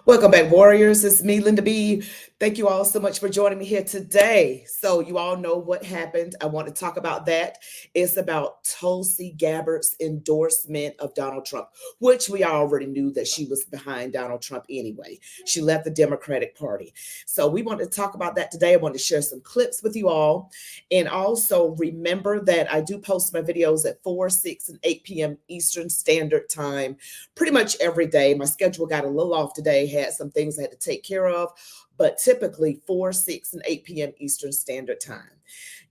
Welcome back, Warriors. It's me, Linda B. Thank you all so much for joining me here today. So, you all know what happened. I want to talk about that. It's about Tulsi Gabbard's endorsement of Donald Trump, which we already knew that she was behind Donald Trump anyway. She left the Democratic Party. So, we want to talk about that today. I want to share some clips with you all. And also remember that I do post my videos at 4, 6, and 8 p.m. Eastern Standard Time pretty much every day. My schedule got a little off today, had some things I had to take care of, but typically 4, 6, and 8 p.m. Eastern Standard Time.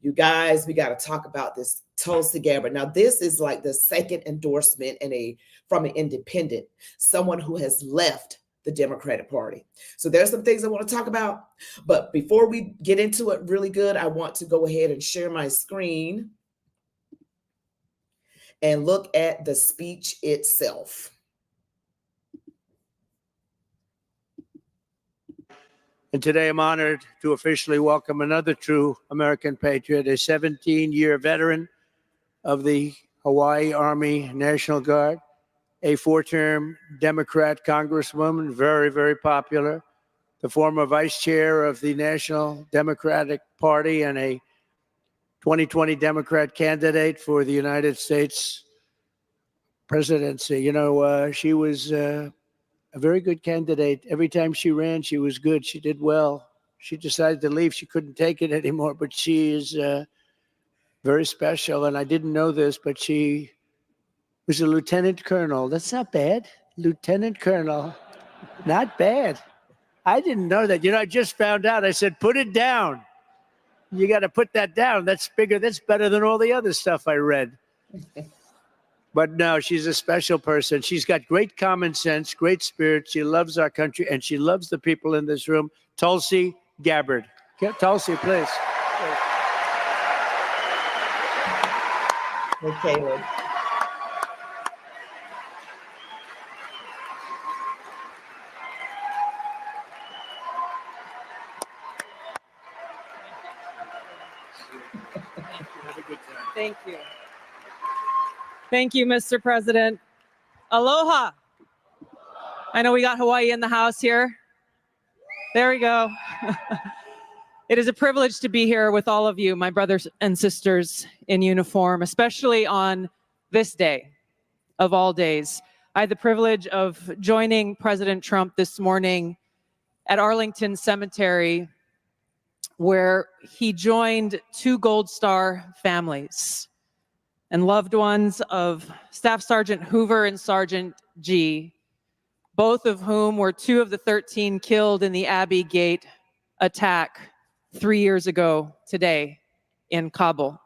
You guys, we got to talk about this Tulsi Gabbard. Now, this is like the second endorsement from an independent, someone who has left the Democratic Party. So there's some things I want to talk about. But before we get into it really good, I want to go ahead and share my screen and look at the speech itself. And today I'm honored to officially welcome another true American patriot, a 17-year veteran of the Hawaii Army National Guard, a 4-term Democrat congresswoman, very, very popular, the former vice chair of the National Democratic Party and a 2020 Democrat candidate for the United States presidency. You know, she was a very good candidate. Every time she ran, she was good. She did well. She decided to leave. She couldn't take it anymore, but she is very special. And I didn't know this, but she was a lieutenant colonel. That's not bad. Lieutenant colonel. Not bad. I didn't know that. You know, I just found out. I said, put it down. You got to put that down. That's bigger. That's better than all the other stuff I read. But no, she's a special person. She's got great common sense, great spirit. She loves our country, and she loves the people in this room. Tulsi Gabbard. Tulsi, please. Hey, Caleb. Thank you. Thank you, Mr. President. Aloha. I know we got Hawaii in the house here. There we go. It is a privilege to be here with all of you, my brothers and sisters in uniform, especially on this day of all days. I had the privilege of joining President Trump this morning at Arlington Cemetery, where he joined 2 Gold Star families and loved ones of Staff Sergeant Hoover and Sergeant G, both of whom were 2 of the 13 killed in the Abbey Gate attack 3 years ago today in Kabul.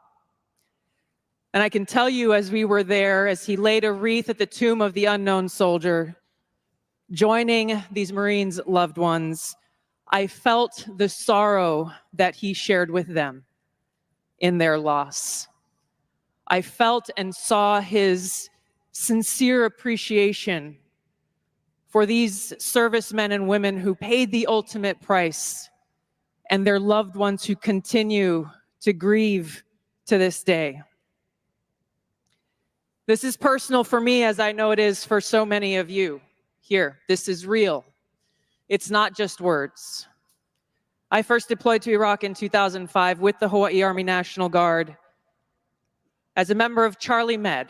And I can tell you, as we were there, as he laid a wreath at the tomb of the unknown soldier, joining these Marines' loved ones, I felt the sorrow that he shared with them in their loss. I felt and saw his sincere appreciation for these servicemen and women who paid the ultimate price and their loved ones who continue to grieve to this day. This is personal for me, as I know it is for so many of you here. This is real. It's not just words. I first deployed to Iraq in 2005 with the Hawaii Army National Guard as a member of Charlie Med.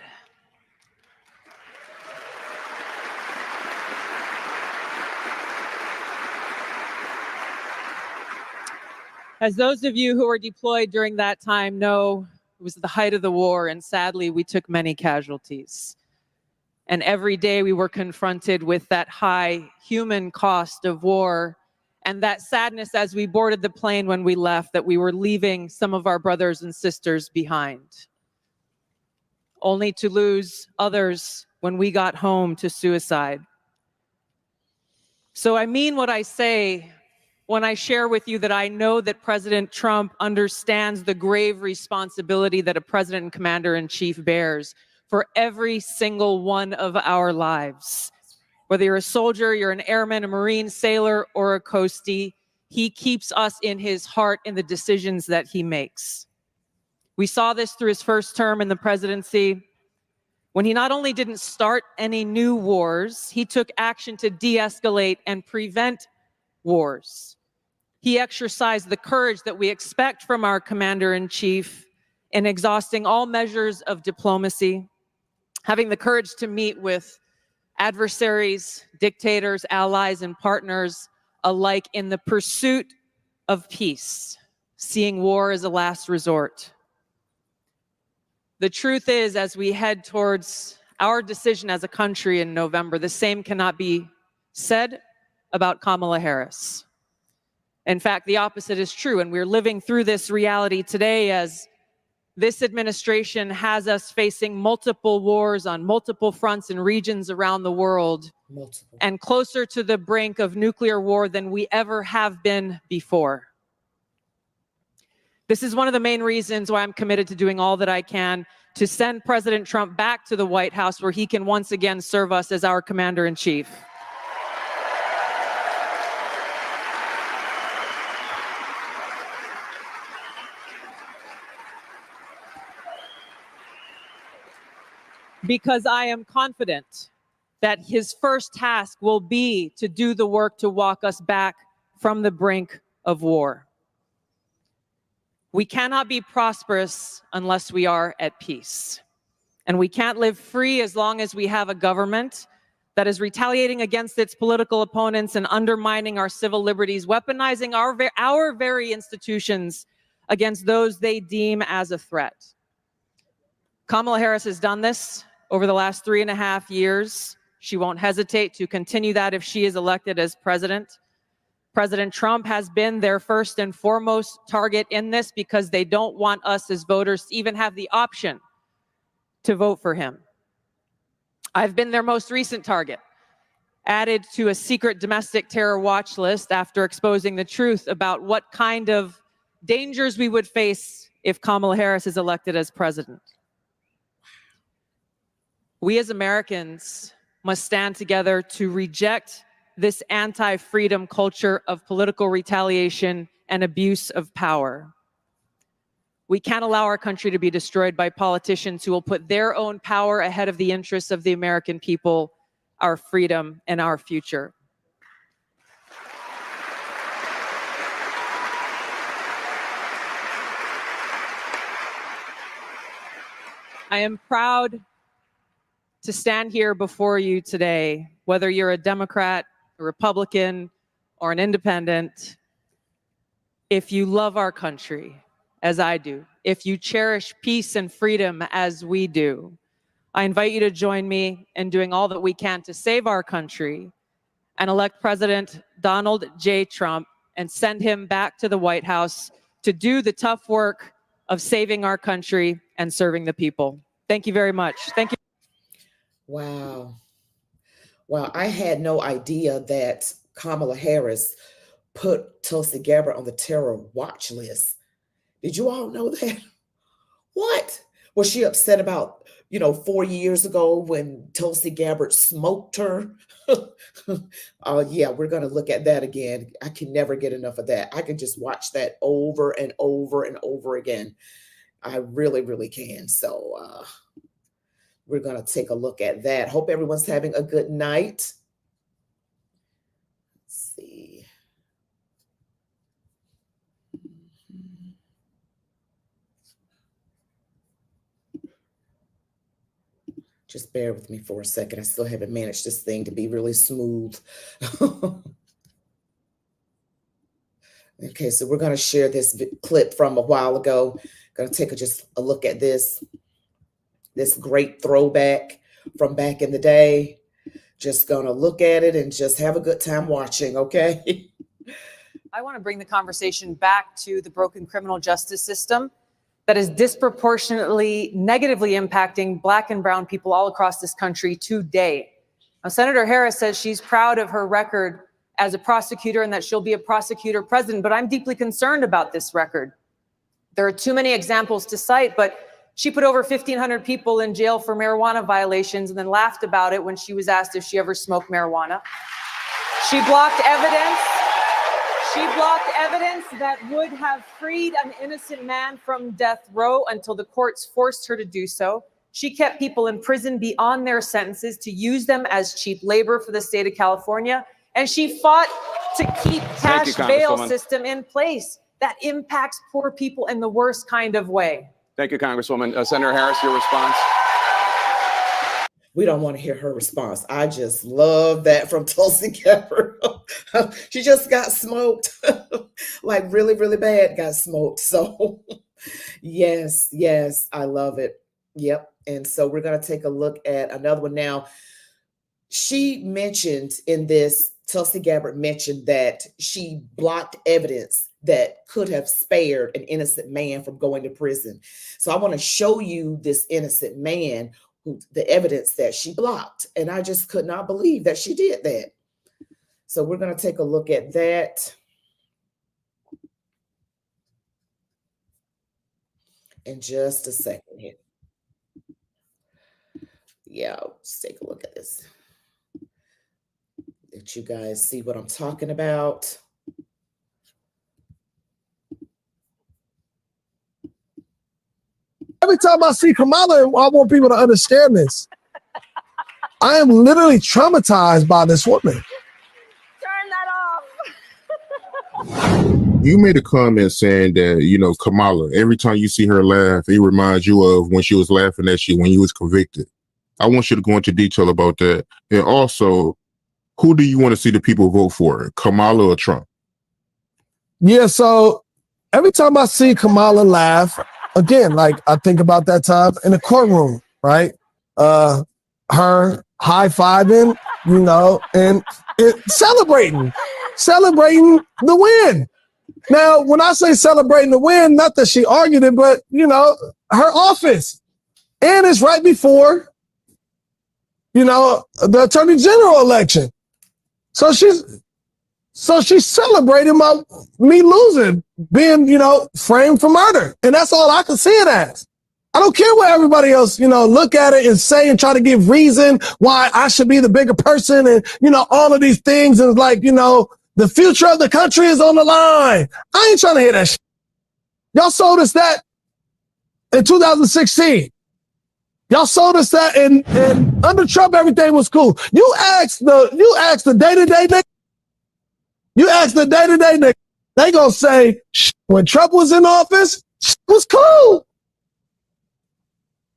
As those of you who were deployed during that time know, it was the height of the war, and sadly, we took many casualties. And every day we were confronted with that high human cost of war and that sadness as we boarded the plane when we left, that we were leaving some of our brothers and sisters behind, only to lose others when we got home to suicide. So I mean what I say when I share with you that I know that President Trump understands the grave responsibility that a president and commander-in-chief bears for every single one of our lives. Whether you're a soldier, you're an airman, a Marine, sailor, or a coastie, he keeps us in his heart in the decisions that he makes. We saw this through his first term in the presidency, when he not only didn't start any new wars, he took action to de-escalate and prevent wars. He exercised the courage that we expect from our commander-in-chief in exhausting all measures of diplomacy, having the courage to meet with adversaries, dictators, allies, and partners alike in the pursuit of peace, seeing war as a last resort. The truth is, as we head towards our decision as a country in November, the same cannot be said about Kamala Harris. In fact, the opposite is true, and we're living through this reality today as this administration has us facing multiple wars on multiple fronts and regions around the world, and closer to the brink of nuclear war than we ever have been before. This is one of the main reasons why I'm committed to doing all that I can to send President Trump back to the White House, where he can once again serve us as our commander-in-chief. Because I am confident that his first task will be to do the work to walk us back from the brink of war. We cannot be prosperous unless we are at peace. And we can't live free as long as we have a government that is retaliating against its political opponents and undermining our civil liberties, weaponizing our very institutions against those they deem as a threat. Kamala Harris has done this over the last 3.5 years. She won't hesitate to continue that if she is elected as president. President Trump has been their first and foremost target in this because they don't want us as voters to even have the option to vote for him. I've been their most recent target, added to a secret domestic terror watch list after exposing the truth about what kind of dangers we would face if Kamala Harris is elected as president. We as Americans must stand together to reject this anti-freedom culture of political retaliation and abuse of power. We can't allow our country to be destroyed by politicians who will put their own power ahead of the interests of the American people, our freedom, and our future. I am proud to stand here before you today, whether you're a Democrat, a Republican, or an independent. If you love our country, as I do, if you cherish peace and freedom as we do, I invite you to join me in doing all that we can to save our country and elect President Donald J. Trump and send him back to the White House to do the tough work of saving our country and serving the people. Thank you very much. Thank you. Wow. Wow. I had no idea that Kamala Harris put Tulsi Gabbard on the terror watch list. Did you all know that? What? Was she upset about, 4 years ago when Tulsi Gabbard smoked her? Yeah, we're going to look at that again. I can never get enough of that. I can just watch that over and over and over again. I really, really can. So we're going to take a look at that. Hope everyone's having a good night. Let's see. Just bear with me for a second. I still haven't managed this thing to be really smooth. Okay, so we're going to share this clip from a while ago. Going to take just a look at this great throwback from back in the day. Just going to look at it and just have a good time watching, okay? I want to bring the conversation back to the broken criminal justice system that is disproportionately negatively impacting Black and brown people all across this country today. Now, Senator Harris says she's proud of her record as a prosecutor and that she'll be a prosecutor president, but I'm deeply concerned about this record. There are too many examples to cite, but she put over 1,500 people in jail for marijuana violations and then laughed about it when she was asked if she ever smoked marijuana. She blocked evidence. She blocked evidence that would have freed an innocent man from death row until the courts forced her to do so. She kept people in prison beyond their sentences to use them as cheap labor for the state of California. And she fought to keep cash bail system in place that impacts poor people in the worst kind of way. Thank you, Congresswoman. Senator Harris, your response. We don't want to hear her response. I just love that from Tulsi Gabbard. She just got smoked, like really, really bad got smoked. So yes, I love it. Yep. And so we're going to take a look at another one now. She mentioned in this, Tulsi Gabbard mentioned that she blocked evidence that could have spared an innocent man from going to prison. So I want to show you this innocent man, the evidence that she blocked. And I just could not believe that she did that. So we're going to take a look at that. In just a second here. Yeah, let's take a look at this. Let you guys see what I'm talking about. Every time I see Kamala, I want people to understand this. I am literally traumatized by this woman. Turn that off. You made a comment saying that, you know, Kamala, every time you see her laugh, it reminds you of when she was laughing at you when you was convicted. I want you to go into detail about that. And also, who do you want to see the people vote for, Kamala or Trump? Yeah, so every time I see Kamala laugh, again, like I think about that time in the courtroom, right? Her high-fiving, you know, and celebrating the win. Now, when I say celebrating the win, not that she argued it, but, you know, her office. And it's right before, you know, the Attorney General election. So she's celebrating me losing, being, you know, framed for murder. And that's all I can see it as. I don't care what everybody else, you know, look at it and say and try to give reason why I should be the bigger person and, you know, all of these things. And like, you know, the future of the country is on the line. I ain't trying to hear that shit. Y'all sold us that in 2016. Y'all sold us that and under Trump, everything was cool. You ask the day-to-day nigga. You ask the day-to-day nigga. They gonna say, when Trump was in office, it was cool.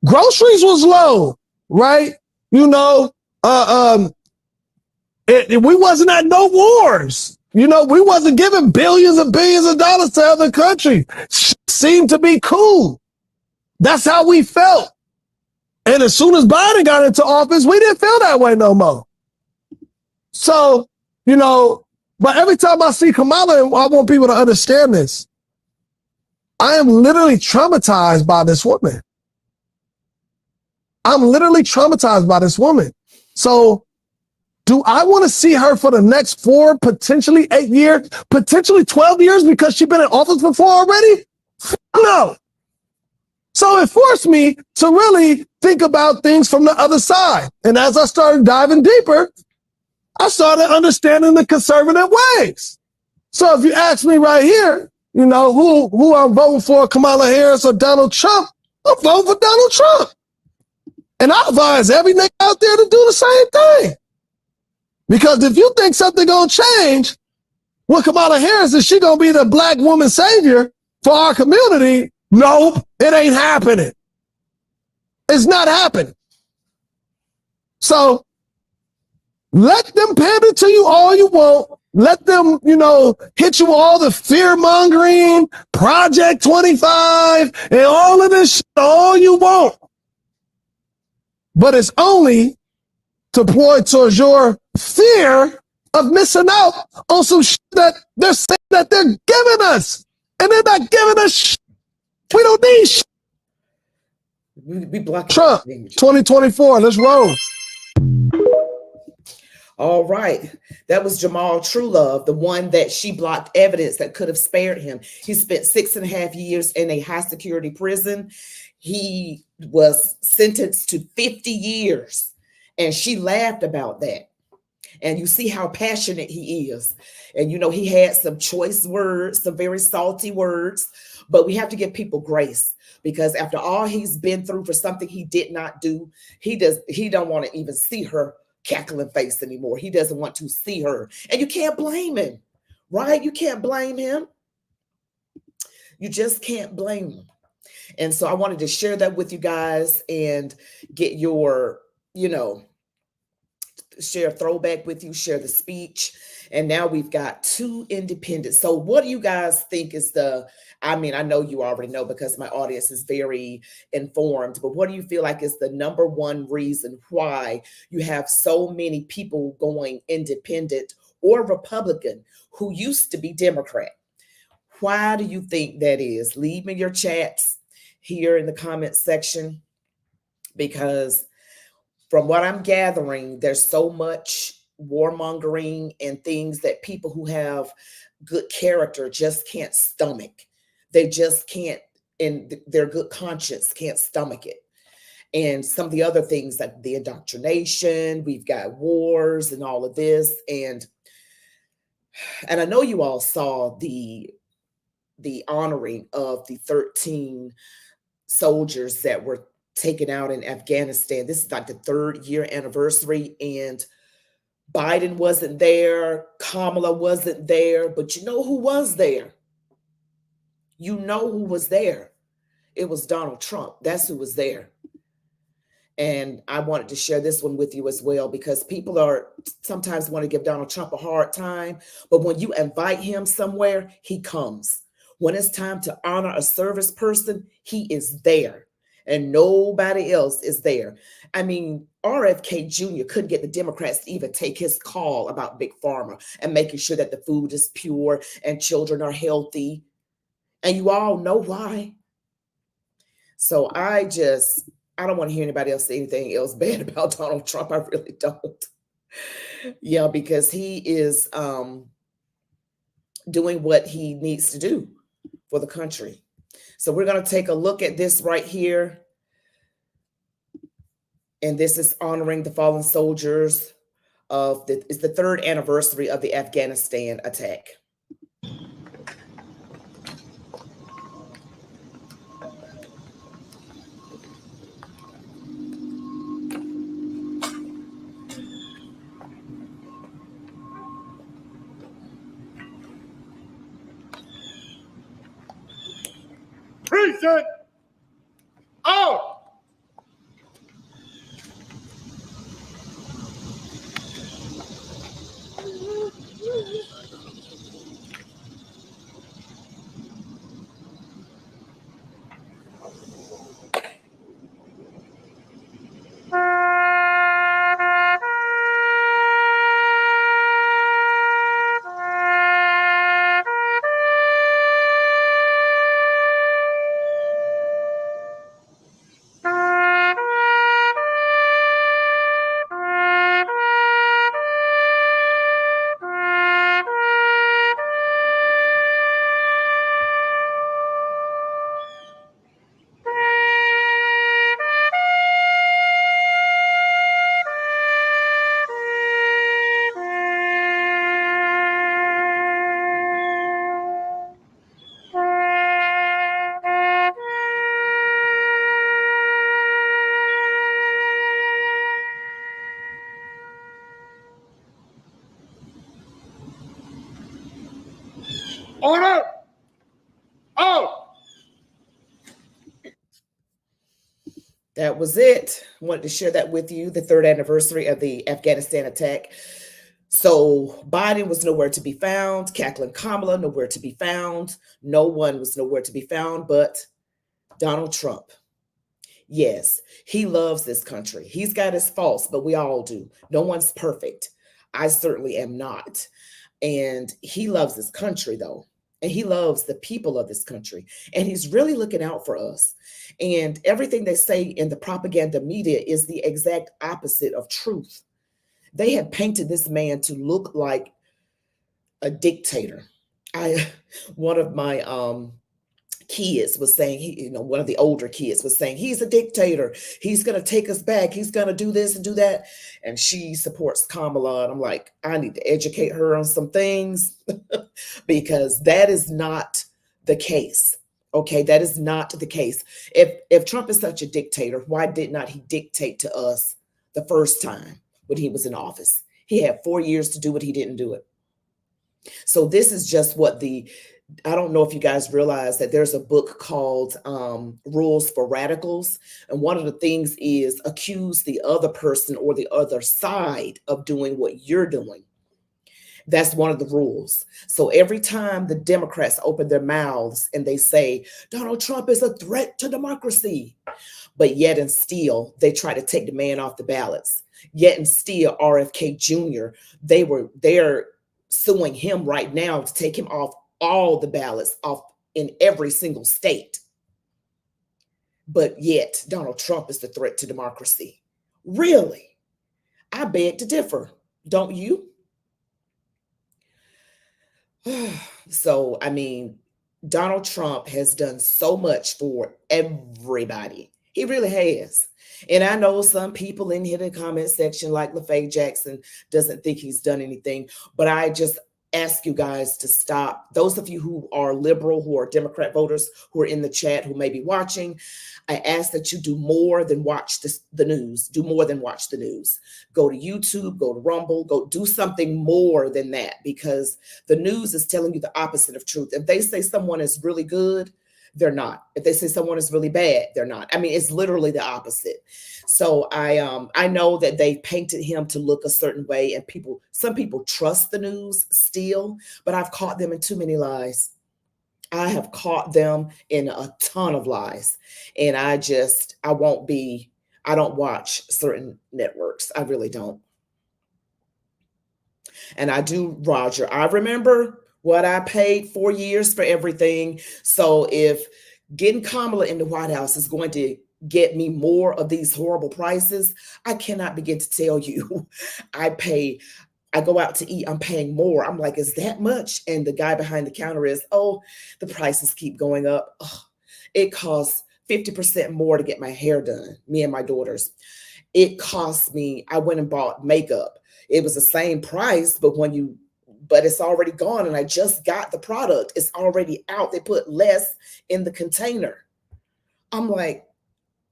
Groceries was low, right? You know, we wasn't at no wars. You know, we wasn't giving billions and billions of dollars to other countries. Seemed to be cool. That's how we felt. And as soon as Biden got into office, we didn't feel that way no more. So, you know, but every time I see Kamala, I want people to understand this. I am literally traumatized by this woman. I'm literally traumatized by this woman. So do I want to see her for the next 4, potentially 8 years, potentially 12 years because she's been in office before already? No. So it forced me to really think about things from the other side. And as I started diving deeper, I started understanding the conservative ways. So if you ask me right here, you know, who I'm voting for, Kamala Harris or Donald Trump, I'm voting for Donald Trump. And I advise every nigga out there to do the same thing. Because if you think something gonna change with Kamala Harris, is she gonna be the black woman savior for our community? Nope, it ain't happening. It's not happening. So let them pander to you all you want. Let them, you know, hit you with all the fear mongering, Project 25, and all of this shit, all you want. But it's only to point towards your fear of missing out on some shit that they're saying that they're giving us. And they're not giving us shit. We don't need shit. We block Trump, 2024, let's roll. All right. That was Jamal Trulove, the one that she blocked evidence that could have spared him. He spent 6.5 years in a high security prison. He was sentenced to 50 years, and she laughed about that. And you see how passionate he is. And, you know, he had some choice words, some very salty words, but we have to give people grace because after all he's been through for something he did not do, he don't want to even see her cackling face anymore. He doesn't want to see her. And you can't blame him, right? You can't blame him. You just can't blame him. And so I wanted to share that with you guys and get your, you know, share Throwback with you, share the speech. And now we've got 2 independents. So what do you guys think is I know you already know because my audience is very informed, but what do you feel like is the number one reason why you have so many people going independent or Republican who used to be Democrat? Why do you think that is? Leave me your chats here in the comment section, because from what I'm gathering, there's so much warmongering and things that people who have good character just can't stomach. They just can't, and their good conscience can't stomach it. And some of the other things like the indoctrination, we've got wars and all of this. And I know you all saw the honoring of the 13 soldiers that were taken out in Afghanistan. This is like the 3rd year anniversary, and Biden wasn't there, Kamala wasn't there, but you know who was there? You know who was there? It was Donald Trump. That's who was there. And I wanted to share this one with you as well, because people sometimes want to give Donald Trump a hard time, but when you invite him somewhere, he comes. When it's time to honor a service person, he is there. And nobody else is there. I mean, RFK Jr. couldn't get the Democrats to even take his call about Big Pharma and making sure that the food is pure and children are healthy. And you all know why. So I don't want to hear anybody else say anything else bad about Donald Trump. I really don't. Yeah, because he is doing what he needs to do for the country. So we're going to take a look at this right here. And this is honoring the fallen soldiers it's the 3rd anniversary of the Afghanistan attack. Precinct out! Order! Out! That was it. Wanted to share that with you, the 3rd anniversary of the Afghanistan attack. So Biden was nowhere to be found. Cackling Kamala, nowhere to be found. No one was nowhere to be found but Donald Trump. Yes, he loves this country. He's got his faults, but we all do. No one's perfect. I certainly am not. And he loves this country, though. And he loves the people of this country. And he's really looking out for us. And everything they say in the propaganda media is the exact opposite of truth. They have painted this man to look like a dictator. One of my kids was saying, one of the older kids was saying, he's a dictator. He's going to take us back. He's going to do this and do that. And she supports Kamala. And I'm like, I need to educate her on some things because that is not the case. Okay, that is not the case. If Trump is such a dictator, why did not he dictate to us the first time when he was in office? He had 4 years to do it. He didn't do it. So this is just what I don't know if you guys realize that there's a book called Rules for Radicals. And one of the things is accuse the other person or the other side of doing what you're doing. That's one of the rules. So every time the Democrats open their mouths and they say, Donald Trump is a threat to democracy, but yet and still, they try to take the man off the ballots. Yet and still, RFK Jr., they're suing him right now to take him off all the ballots off in every single state. But yet Donald Trump is the threat to democracy. Really? I beg to differ. Don't you? So, I mean, Donald Trump has done so much for everybody. He really has. And I know some people in here in the comment section, like LaFaye Jackson, doesn't think he's done anything. But I just ask you guys to stop. Those of you who are liberal, who are Democrat voters, who are in the chat, who may be watching, I ask that you do more than watch the news. Do more than watch the news. Go to YouTube, go to Rumble, go do something more than that, because the news is telling you the opposite of truth. If they say someone is really good, they're not. If they say someone is really bad, they're not. I mean, it's literally the opposite. So I know that they painted him to look a certain way, and some people trust the news still, but I've caught them in too many lies. I have caught them in a ton of lies, and I don't watch certain networks. I really don't. And I do, Roger. I remember what I paid 4 years for everything. So if getting Kamala in the White House is going to get me more of these horrible prices, I cannot begin to tell you. I go out to eat, I'm paying more. I'm like, is that much? And the guy behind the counter is, oh, the prices keep going up. Oh, it costs 50% more to get my hair done, me and my daughters. It cost me, I went and bought makeup. It was the same price, but it's already gone, and I just got the product. It's already out. They put less in the container. I'm like,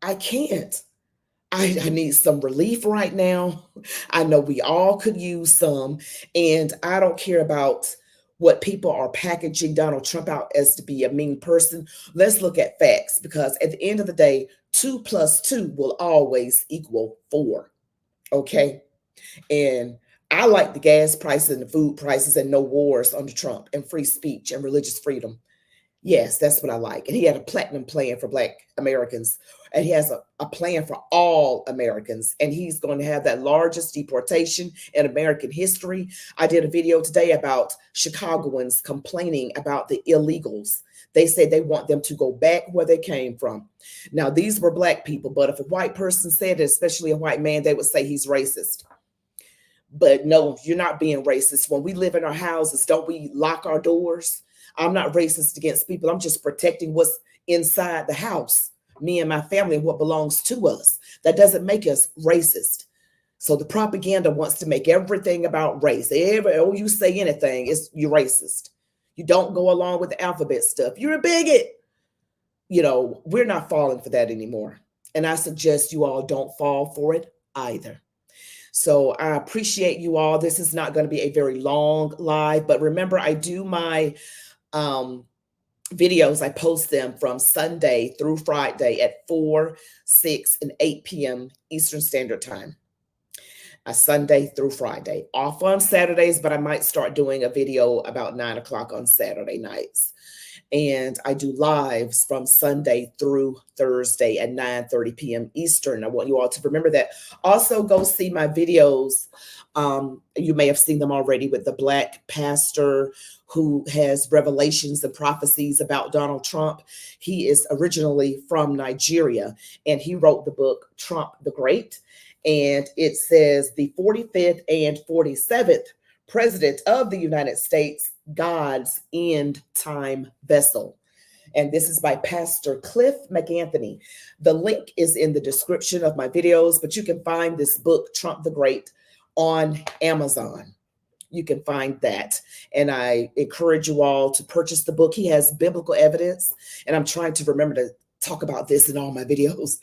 I can't. I need some relief right now. I know we all could use some, and I don't care about what people are packaging Donald Trump out as to be a mean person. Let's look at facts, because at the end of the day, 2 + 2 will always equal 4. Okay? And I like the gas prices and the food prices and no wars under Trump and free speech and religious freedom. Yes, that's what I like. And he had a platinum plan for Black Americans. And he has a plan for all Americans. And he's going to have that largest deportation in American history. I did a video today about Chicagoans complaining about the illegals. They say they want them to go back where they came from. Now, these were Black people, but if a white person said it, especially a white man, they would say he's racist. But no, you're not being racist. When we live in our houses, don't we lock our doors? I'm not racist against people. I'm just protecting what's inside the house, me and my family, and what belongs to us. That doesn't make us racist. So the propaganda wants to make everything about race. You say anything, you're racist. You don't go along with the alphabet stuff, you're a bigot. We're not falling for that anymore. And I suggest you all don't fall for it either. So I appreciate you all. This is not going to be a very long live, but remember, I do my videos. I post them from Sunday through Friday at 4, 6, and 8 p.m. Eastern Standard Time. Sunday through Friday. Off on Saturdays, but I might start doing a video about 9 o'clock on Saturday nights. And I do lives from Sunday through Thursday at 9:30 p.m. Eastern. I want you all to remember that. Also, go see my videos. You may have seen them already with the Black pastor who has revelations and prophecies about Donald Trump. He is originally from Nigeria, and he wrote the book Trump the Great. And it says the 45th and 47th President of the United States, God's end time vessel. And this is by Pastor Cliff McAnthony. The link is in the description of my videos, but you can find this book, Trump the Great, on Amazon. You can find that. And I encourage you all to purchase the book. He has biblical evidence, and I'm trying to remember to talk about this in all my videos,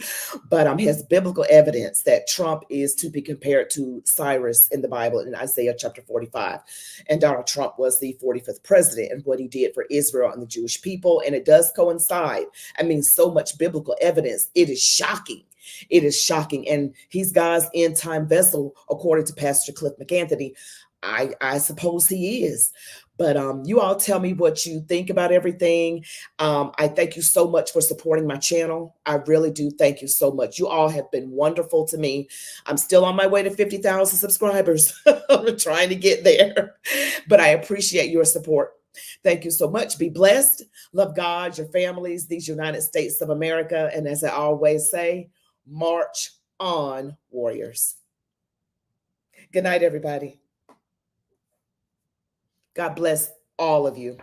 but he has biblical evidence that Trump is to be compared to Cyrus in the Bible in Isaiah chapter 45. And Donald Trump was the 45th president and what he did for Israel and the Jewish people. And it does coincide. I mean, so much biblical evidence. It is shocking. It is shocking. And he's God's end time vessel, according to Pastor Cliff McAnthony. I suppose he is. But you all tell me what you think about everything. I thank you so much for supporting my channel. I really do thank you so much. You all have been wonderful to me. I'm still on my way to 50,000 subscribers. I'm trying to get there. But I appreciate your support. Thank you so much. Be blessed. Love God, your families, these United States of America. And as I always say, march on, warriors. Good night, everybody. God bless all of you.